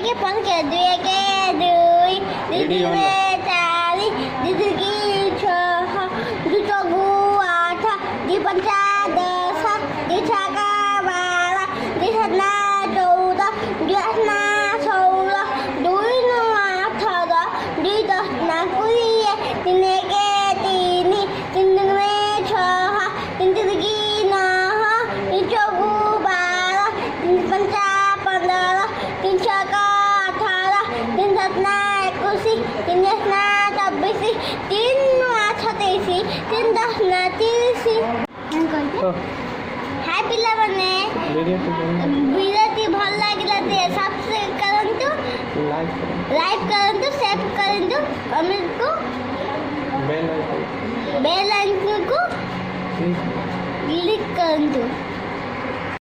के पंखे दुए के दुई दिदुगे चारि दिदुगी छह दुचोगु आठ दिपंचा दस दिछाका बाह्र दिछना 14 दिअठना 16 दुई नौ 18 दुई दसना 20 तीन एके तिनी तीन दुगुणे छह तीन तिरकी 9 तीन चौगु 12 तीन पंचा 15 तीन छका 18 तीन सतना 21 तीन दसना 26 तीन नौआ 27 तीन दसना 30 हाय पिलाମାନେ ଭିଡ଼ିଓଟି ଭଲ ଲାଗିଲା ଯେ ସବସ୍କ୍ରାଇବ୍ କରନ୍ତୁ ଲାଇକ୍ କରନ୍ତୁ ସେୟାର କରନ୍ତୁ କମେଣ୍ଟକୁ ବେଲ୍ ଆଇକନ୍କୁ କ୍ଲିକ୍ କରନ୍ତୁ।